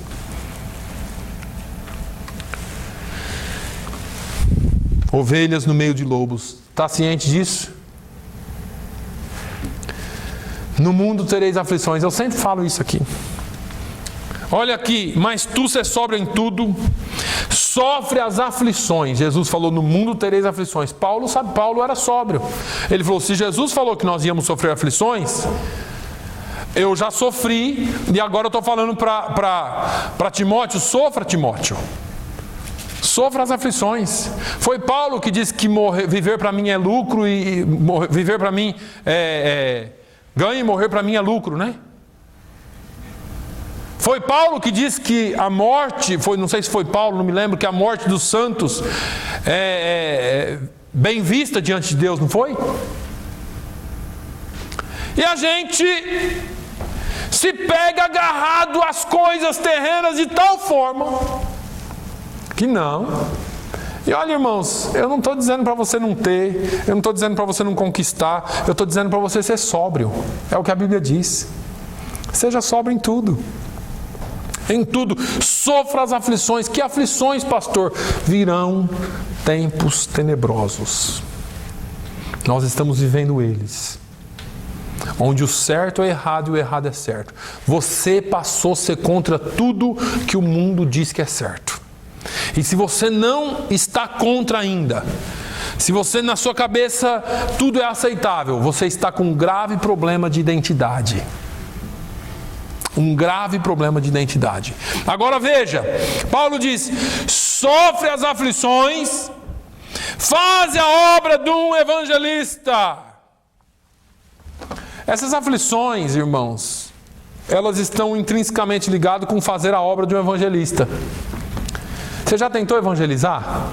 Ovelhas no meio de lobos. Está ciente disso? No mundo tereis aflições. Eu sempre falo isso aqui. Olha aqui, mas tu se sóbrio em tudo, sofre as aflições. Jesus falou, no mundo tereis aflições. Paulo era sóbrio. Ele falou, se Jesus falou que nós íamos sofrer aflições, eu já sofri, e agora eu estou falando para Timóteo, sofra, Timóteo. Sofra as aflições. Foi Paulo que disse que viver para mim é lucro e viver para mim ganho e morrer para mim é lucro, né? Foi Paulo que disse que a morte, não sei se foi Paulo, não me lembro, que a morte dos santos é bem vista diante de Deus, não foi? E a gente se pega agarrado às coisas terrenas de tal forma que não. E olha, irmãos, eu não estou dizendo para você não ter, eu não estou dizendo para você não conquistar, eu estou dizendo para você ser sóbrio. É o que a Bíblia diz. Seja sóbrio em tudo. Em tudo, sofra as aflições. Que aflições, pastor? Virão tempos tenebrosos. Nós estamos vivendo eles. Onde o certo é errado e o errado é certo. Você passou a ser contra tudo que o mundo diz que é certo. E se você não está contra ainda, se você na sua cabeça tudo é aceitável, você está com um grave problema de identidade. Um grave problema de identidade. Agora veja, Paulo diz, sofre as aflições, faz a obra de um evangelista. Essas aflições, irmãos, elas estão intrinsecamente ligadas com fazer a obra de um evangelista. Você já tentou evangelizar?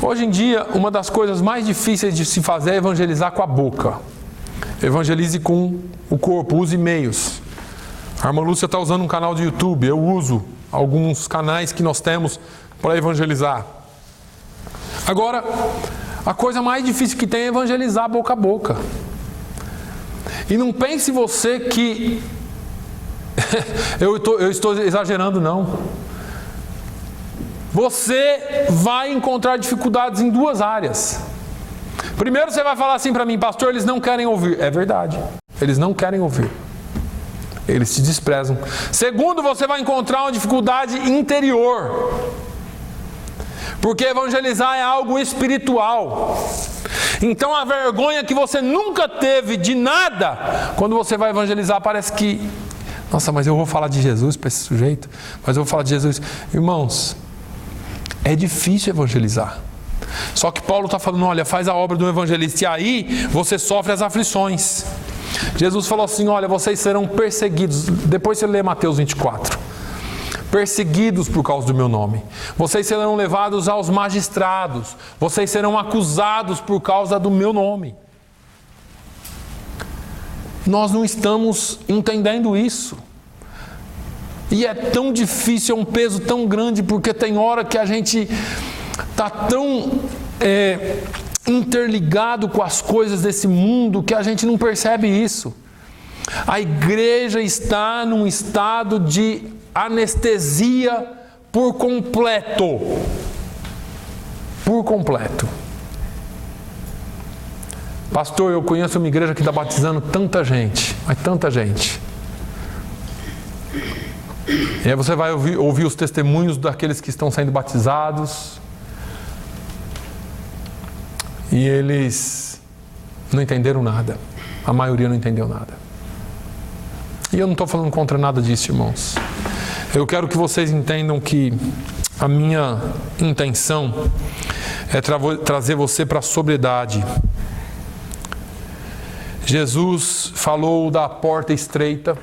Hoje em dia, uma das coisas mais difíceis de se fazer é evangelizar com a boca. Evangelize com o corpo, use meios. A irmã Lúcia está usando um canal de YouTube, eu uso alguns canais que nós temos para evangelizar. Agora, a coisa mais difícil que tem é evangelizar boca a boca. E não pense você que eu estou exagerando, não. Você vai encontrar dificuldades em duas áreas. Primeiro você vai falar assim para mim, pastor, eles não querem ouvir. É verdade, eles não querem ouvir. Eles te desprezam. Segundo, você vai encontrar uma dificuldade interior. Porque evangelizar é algo espiritual. Então a vergonha que você nunca teve de nada, quando você vai evangelizar, parece que, nossa, mas eu vou falar de Jesus para esse sujeito, mas eu vou falar de Jesus. Irmãos, é difícil evangelizar. Só que Paulo está falando, olha, faz a obra do evangelista e aí você sofre as aflições. Jesus falou assim, olha, vocês serão perseguidos. Depois você lê Mateus 24. Perseguidos por causa do meu nome. Vocês serão levados aos magistrados. Vocês serão acusados por causa do meu nome. Nós não estamos entendendo isso. E é tão difícil, é um peso tão grande, porque tem hora que a gente está tão interligado com as coisas desse mundo que a gente não percebe isso. A igreja está num estado de anestesia por completo. Por completo. Pastor, eu conheço uma igreja que está batizando tanta gente, mas tanta gente. E aí você vai ouvir os testemunhos daqueles que estão sendo batizados. E eles não entenderam nada. A maioria não entendeu nada. E eu não estou falando contra nada disso, irmãos. Eu quero que vocês entendam que a minha intenção é trazer você para a sobriedade. Jesus falou da porta estreita.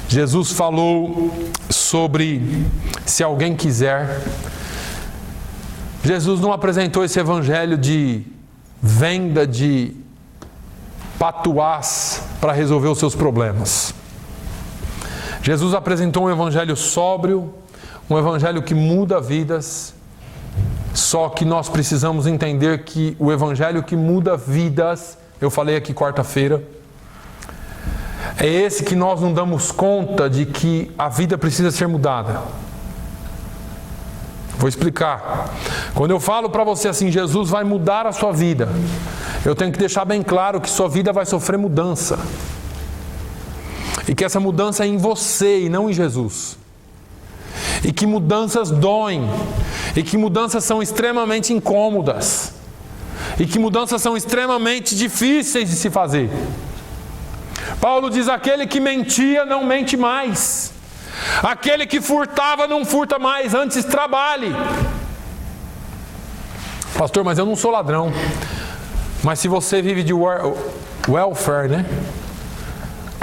Jesus falou sobre se alguém quiser. Jesus não apresentou esse evangelho de venda de patuás para resolver os seus problemas. Jesus apresentou um evangelho sóbrio, um evangelho que muda vidas. Só que nós precisamos entender que o evangelho que muda vidas, eu falei aqui quarta-feira, é esse que nós não damos conta de que a vida precisa ser mudada. Vou explicar. Quando eu falo para você assim, Jesus vai mudar a sua vida, eu tenho que deixar bem claro que sua vida vai sofrer mudança. E que essa mudança é em você e não em Jesus. E que mudanças doem. E que mudanças são extremamente incômodas. E que mudanças são extremamente difíceis de se fazer. Paulo diz: aquele que mentia não mente mais. Aquele que furtava não furta mais, antes trabalhe. Pastor, mas eu não sou ladrão. Mas se você vive de welfare, né?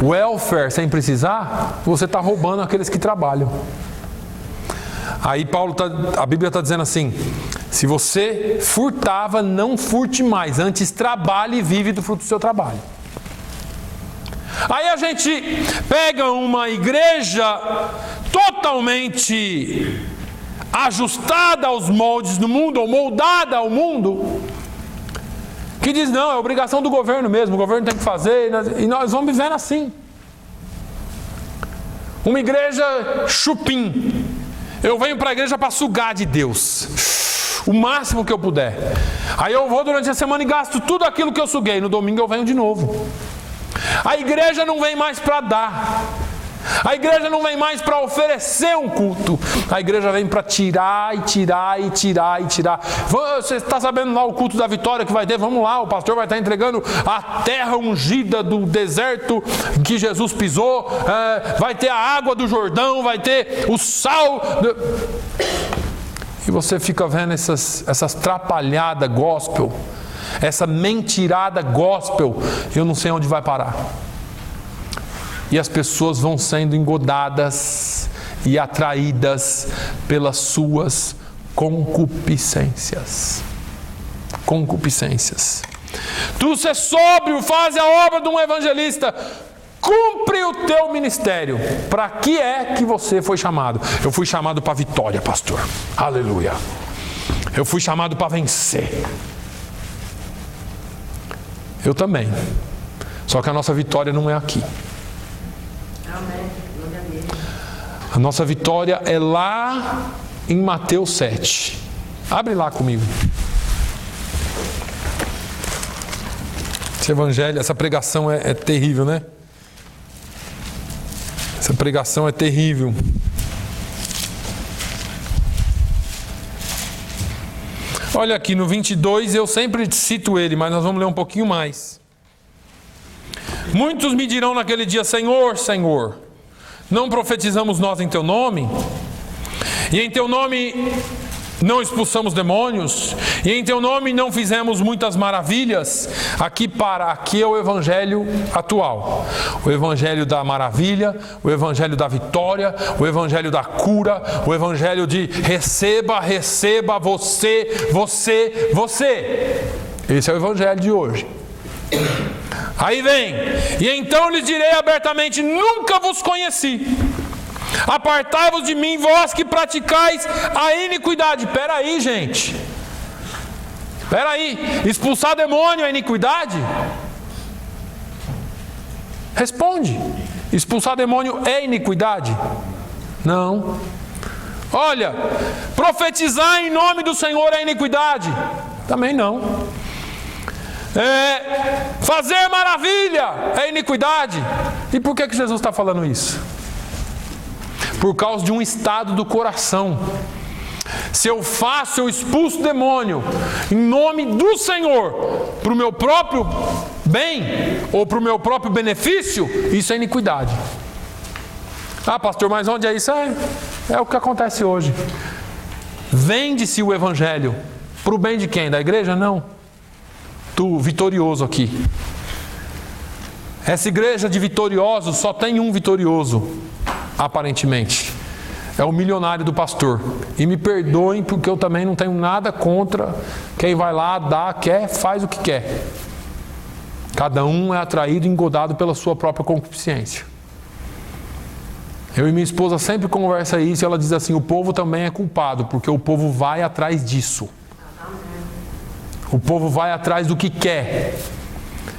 Welfare sem precisar, você está roubando aqueles que trabalham. Aí a Bíblia está dizendo assim: se você furtava, não furte mais, antes trabalhe e vive do fruto do seu trabalho. Aí a gente pega uma igreja totalmente ajustada aos moldes do mundo, ou moldada ao mundo, que diz: não, é obrigação do governo mesmo, o governo tem que fazer, e nós vamos vivendo assim. Uma igreja chupim. Eu venho para a igreja para sugar de Deus o máximo que eu puder. Aí eu vou durante a semana e gasto tudo aquilo que eu suguei. No domingo eu venho de novo. A igreja não vem mais para dar. A igreja não vem mais para oferecer um culto. A igreja vem para tirar e tirar e tirar e tirar. Você está sabendo lá o culto da vitória que vai ter? Vamos lá, o pastor vai estar entregando a terra ungida do deserto que Jesus pisou. Vai ter a água do Jordão, vai ter o sal. E você fica vendo essas trapalhadas gospel, essa mentirada gospel, eu não sei onde vai parar. E as pessoas vão sendo engodadas e atraídas pelas suas concupiscências. Concupiscências. Tu ser sóbrio, faz a obra de um evangelista. Cumpre o teu ministério. Para que é que você foi chamado? Eu fui chamado para vitória, pastor. Aleluia. Eu fui chamado para vencer. Eu também. Só que a nossa vitória não é aqui. A nossa vitória é lá em Mateus 7. Abre lá comigo. Esse evangelho, essa pregação é terrível, né? Essa pregação é terrível. Olha aqui no 22, eu sempre cito ele, mas nós vamos ler um pouquinho mais. Muitos me dirão naquele dia: Senhor, Senhor, não profetizamos nós em teu nome? E em teu nome não expulsamos demônios? E em teu nome não fizemos muitas maravilhas? Aqui é o evangelho atual. O evangelho da maravilha, o evangelho da vitória, o evangelho da cura, o evangelho de receba, receba, você, você, você. Esse é o evangelho de hoje. Aí vem: e então lhes direi abertamente: nunca vos conheci. Apartai-vos de mim, vós que praticais a iniquidade. Espera aí, gente. Espera aí. Expulsar demônio é iniquidade? Responde. Expulsar demônio é iniquidade? Não. Olha, profetizar em nome do Senhor é iniquidade? Também não. Fazer maravilha é iniquidade? E por que Jesus está falando isso? Por causa de um estado do coração. Se eu expulso o demônio em nome do Senhor, para o meu próprio bem ou para o meu próprio benefício, isso é iniquidade. Ah, pastor, mas onde é isso? É o que acontece hoje. Vende-se o evangelho para o bem de quem? Da igreja? Não. Tu, vitorioso aqui. Essa igreja de vitoriosos só tem um vitorioso, aparentemente. É o milionário do pastor. E me perdoem, porque eu também não tenho nada contra quem vai lá, dá, quer, faz o que quer. Cada um é atraído e engodado pela sua própria concupiscência. Eu e minha esposa sempre conversam isso, e ela diz assim: o povo também é culpado, porque o povo vai atrás disso. O povo vai atrás do que quer.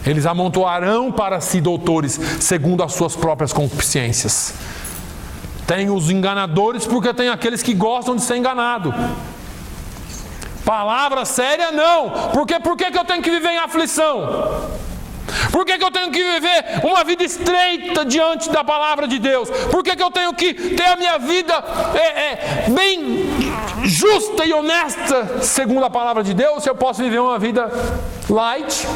Eles amontoarão para si doutores, segundo as suas próprias concupiscências. Tem os enganadores, porque tem aqueles que gostam de ser enganado. Palavra séria não. Por que eu tenho que viver em aflição? Por que eu tenho que viver uma vida estreita diante da palavra de Deus? Por que eu tenho que ter a minha vida bem justa e honesta segundo a palavra de Deus, se eu posso viver uma vida light?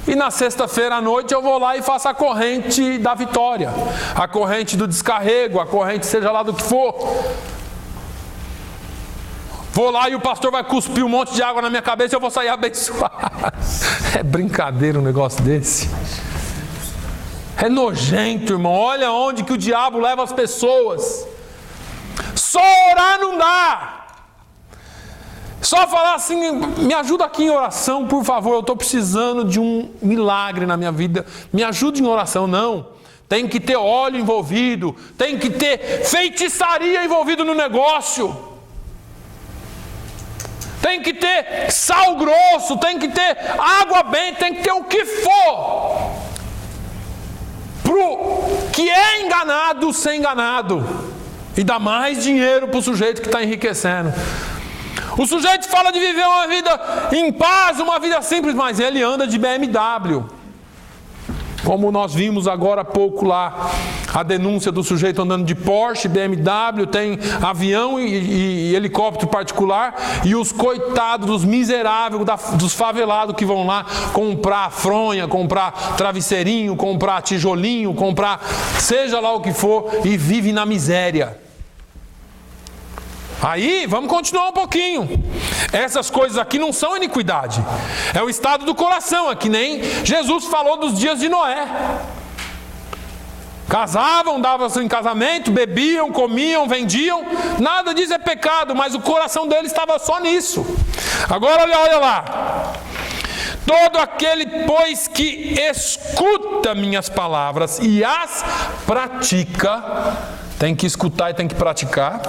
E na sexta-feira à noite eu vou lá e faço a corrente da vitória, a corrente do descarrego, a corrente seja lá do que for. Vou lá e o pastor vai cuspir um monte de água na minha cabeça e eu vou sair abençoado. É brincadeira um negócio desse. É nojento, irmão. Olha onde que o diabo leva as pessoas. Só orar não dá. Só falar assim, me ajuda aqui em oração, por favor. Eu estou precisando de um milagre na minha vida. Me ajude em oração. Não. Tem que ter óleo envolvido. Tem que ter feitiçaria envolvido no negócio. Tem que ter sal grosso, tem que ter água benta, tem que ter o que for. Pro que é enganado ser enganado. E dá mais dinheiro para o sujeito que está enriquecendo. O sujeito fala de viver uma vida em paz, uma vida simples, mas ele anda de BMW. Como nós vimos agora há pouco lá, a denúncia do sujeito andando de Porsche, BMW, tem avião e helicóptero particular, e os coitados, dos miseráveis, dos favelados que vão lá comprar fronha, comprar travesseirinho, comprar tijolinho, comprar seja lá o que for, e vive na miséria. Aí, vamos continuar um pouquinho. Essas coisas aqui não são iniquidade. É o estado do coração. É que nem Jesus falou dos dias de Noé. Casavam, davam-se em casamento, bebiam, comiam, vendiam. Nada disso é pecado, mas o coração deles estava só nisso. Agora olha lá. Todo aquele, pois, que escuta minhas palavras e as pratica, tem que escutar e tem que praticar.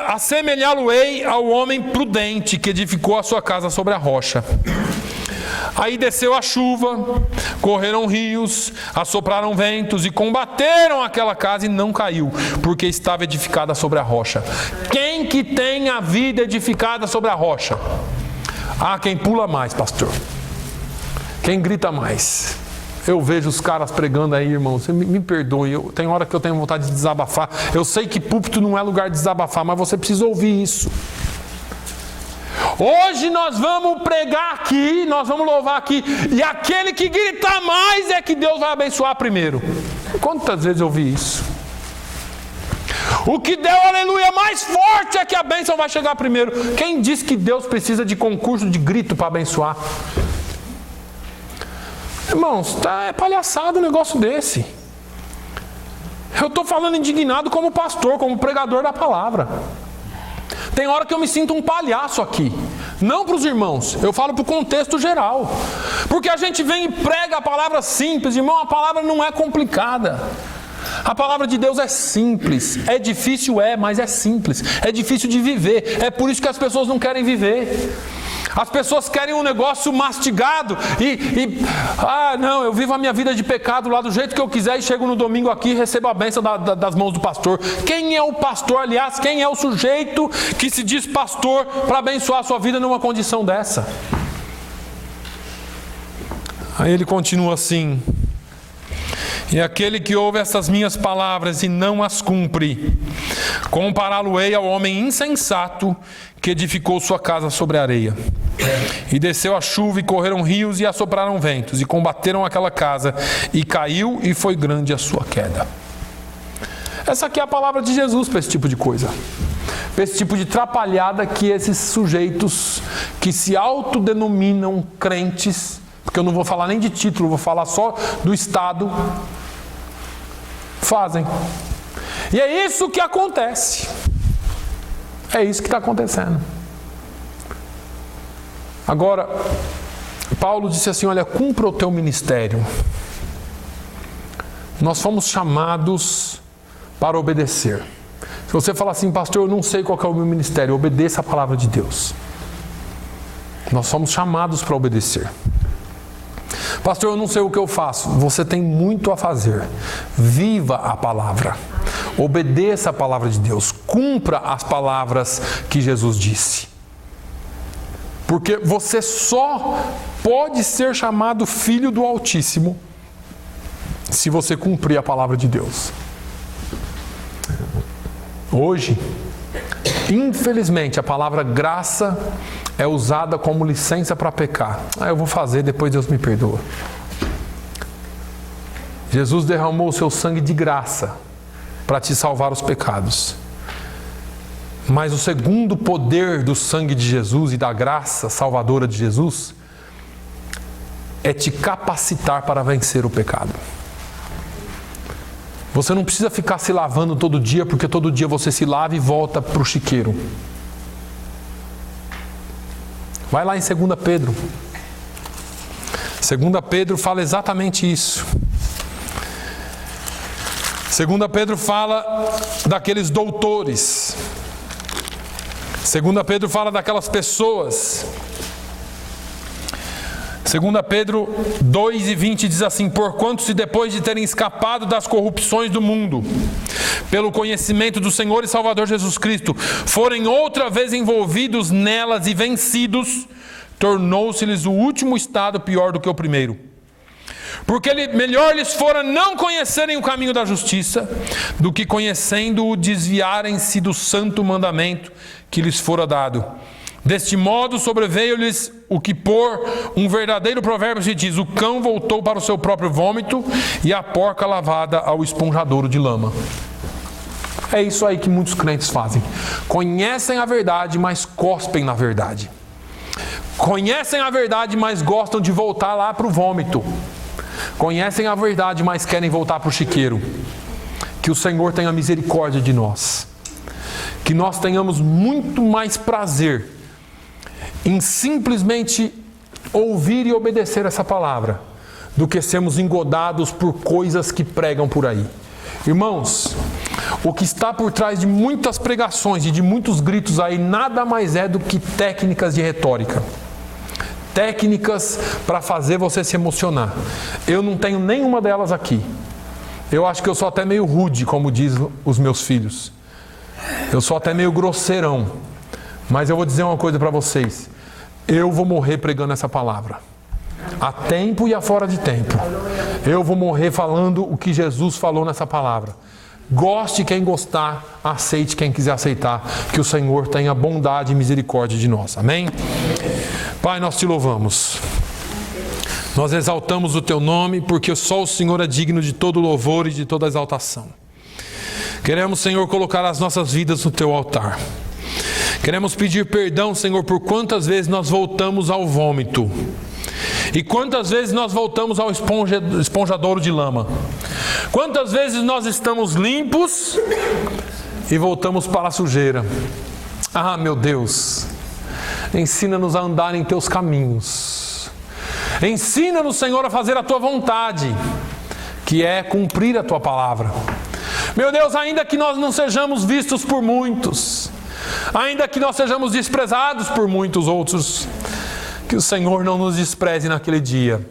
Assemelhá-lo-ei ao homem prudente que edificou a sua casa sobre a rocha. Aí desceu a chuva, correram rios, assopraram ventos e combateram aquela casa e não caiu, porque estava edificada sobre a rocha. Quem que tem a vida edificada sobre a rocha? Ah, quem pula mais, pastor. Quem grita mais. Eu vejo os caras pregando aí, irmãos, me perdoe, tem hora que eu tenho vontade de desabafar. Eu sei que púlpito não é lugar de desabafar, mas você precisa ouvir isso. Hoje nós vamos pregar aqui, nós vamos louvar aqui, e aquele que grita mais é que Deus vai abençoar primeiro. Quantas vezes eu ouvi isso? O que deu aleluia mais forte é que a bênção vai chegar primeiro. Quem diz que Deus precisa de concurso de grito para abençoar? Irmãos, é palhaçada um negócio desse. Eu estou falando indignado como pastor, como pregador da palavra. Tem hora que eu me sinto um palhaço aqui. Não para os irmãos, eu falo para o contexto geral. Porque a gente vem e prega a palavra simples. Irmão, a palavra não é complicada. A palavra de Deus é simples. É difícil, mas é simples. É difícil de viver. É por isso que as pessoas não querem viver. As pessoas querem um negócio mastigado não, eu vivo a minha vida de pecado lá do jeito que eu quiser e chego no domingo aqui e recebo a bênção das mãos do pastor. Quem é o pastor, aliás, quem é o sujeito que se diz pastor para abençoar a sua vida numa condição dessa? Aí ele continua assim: e aquele que ouve essas minhas palavras e não as cumpre, compará-lo-ei ao homem insensato que edificou sua casa sobre a areia. E desceu a chuva, e correram rios, e assopraram ventos, e combateram aquela casa, e caiu, e foi grande a sua queda. Essa aqui é a palavra de Jesus para esse tipo de coisa. Para esse tipo de trapalhada que esses sujeitos que se autodenominam crentes, porque eu não vou falar nem de título, vou falar só do estado, fazem. E é isso que acontece. É isso que está acontecendo. Agora, Paulo disse assim: olha, cumpra o teu ministério. Nós fomos chamados para obedecer. Se você falar assim, pastor, eu não sei qual que é o meu ministério, obedeça a palavra de Deus. Nós somos chamados para obedecer. Pastor, eu não sei o que eu faço. Você tem muito a fazer. Viva a palavra. Obedeça a palavra de Deus. Cumpra as palavras que Jesus disse. Porque você só pode ser chamado filho do Altíssimo se você cumprir a palavra de Deus. Hoje, infelizmente, a palavra graça é usada como licença para pecar. Eu vou fazer, depois Deus me perdoa. Jesus derramou o seu sangue de graça para te salvar os pecados. Mas o segundo poder do sangue de Jesus e da graça salvadora de Jesus é te capacitar para vencer o pecado. Você não precisa ficar se lavando todo dia, porque todo dia você se lava e volta para o chiqueiro. Vai lá em 2 Pedro. 2 Pedro fala exatamente isso. 2 Pedro fala daqueles doutores. 2 Pedro fala daquelas pessoas. 2 Pedro 2:20 diz assim: porquanto se depois de terem escapado das corrupções do mundo, pelo conhecimento do Senhor e Salvador Jesus Cristo, forem outra vez envolvidos nelas e vencidos, tornou-se-lhes o último estado pior do que o primeiro. Porque melhor lhes fora não conhecerem o caminho da justiça, do que conhecendo-o desviarem-se do santo mandamento que lhes fora dado. Deste modo sobreveio-lhes o que por um verdadeiro provérbio se diz: o cão voltou para o seu próprio vômito e a porca lavada ao esponjadouro de lama. É isso aí que muitos crentes fazem. Conhecem a verdade, mas cospem na verdade. Conhecem a verdade, mas gostam de voltar lá para o vômito. Conhecem a verdade, mas querem voltar para o chiqueiro. Que o Senhor tenha misericórdia de nós. Que nós tenhamos muito mais prazer em simplesmente ouvir e obedecer essa palavra, do que sermos engodados por coisas que pregam por aí. Irmãos, o que está por trás de muitas pregações e de muitos gritos aí nada mais é do que técnicas de retórica. Técnicas para fazer você se emocionar. Eu não tenho nenhuma delas aqui. Eu acho que eu sou até meio rude, como diz os meus filhos. Eu sou até meio grosseirão. Mas eu vou dizer uma coisa para vocês. Eu vou morrer pregando essa palavra. A tempo e a fora de tempo. Eu vou morrer falando o que Jesus falou nessa palavra. Goste quem gostar, aceite quem quiser aceitar. Que o Senhor tenha bondade e misericórdia de nós. Amém? Pai, nós te louvamos. Nós exaltamos o teu nome, porque só o Senhor é digno de todo louvor e de toda exaltação. Queremos, Senhor, colocar as nossas vidas no teu altar. Queremos pedir perdão, Senhor, por quantas vezes nós voltamos ao vômito. E quantas vezes nós voltamos ao esponjadouro de lama. Quantas vezes nós estamos limpos e voltamos para a sujeira. Ah, meu Deus, ensina-nos a andar em teus caminhos. Ensina-nos, Senhor, a fazer a tua vontade, que é cumprir a tua palavra. Meu Deus, ainda que nós não sejamos vistos por muitos, ainda que nós sejamos desprezados por muitos outros, que o Senhor não nos despreze naquele dia.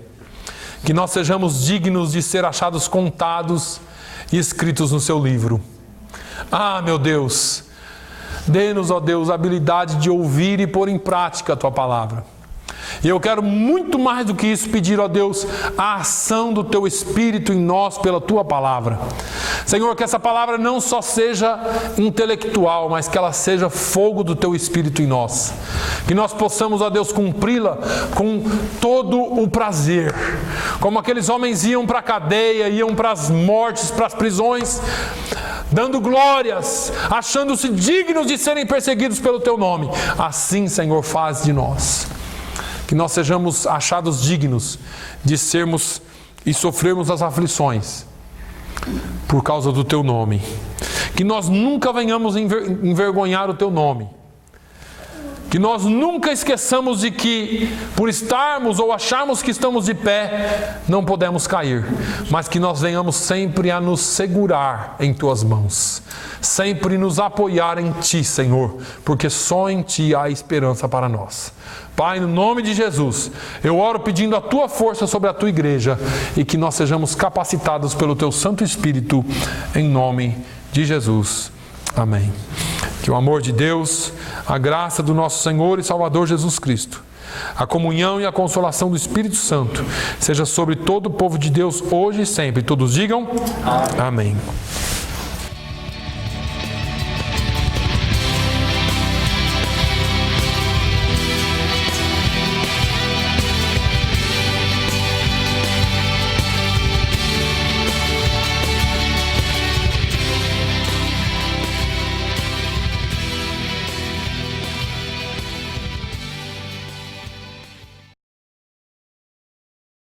Que nós sejamos dignos de ser achados contados e escritos no seu livro. Ah, meu Deus, dê-nos, ó Deus, a habilidade de ouvir e pôr em prática a tua palavra. E eu quero muito mais do que isso pedir, ó Deus, a ação do teu Espírito em nós pela tua palavra. Senhor, que essa palavra não só seja intelectual, mas que ela seja fogo do teu Espírito em nós. Que nós possamos, ó Deus, cumpri-la com todo o prazer. Como aqueles homens iam para a cadeia, iam para as mortes, para as prisões, dando glórias, achando-se dignos de serem perseguidos pelo teu nome. Assim, Senhor, faz de nós. Que nós sejamos achados dignos de sermos e sofrermos as aflições por causa do teu nome. Que nós nunca venhamos envergonhar o teu nome. Que nós nunca esqueçamos de que, por estarmos ou acharmos que estamos de pé, não podemos cair. Mas que nós venhamos sempre a nos segurar em tuas mãos. Sempre nos apoiar em ti, Senhor, porque só em ti há esperança para nós. Pai, no nome de Jesus, eu oro pedindo a tua força sobre a tua igreja e que nós sejamos capacitados pelo teu Santo Espírito, em nome de Jesus. Amém. Que o amor de Deus, a graça do nosso Senhor e Salvador Jesus Cristo, a comunhão e a consolação do Espírito Santo seja sobre todo o povo de Deus hoje e sempre. Todos digam amém.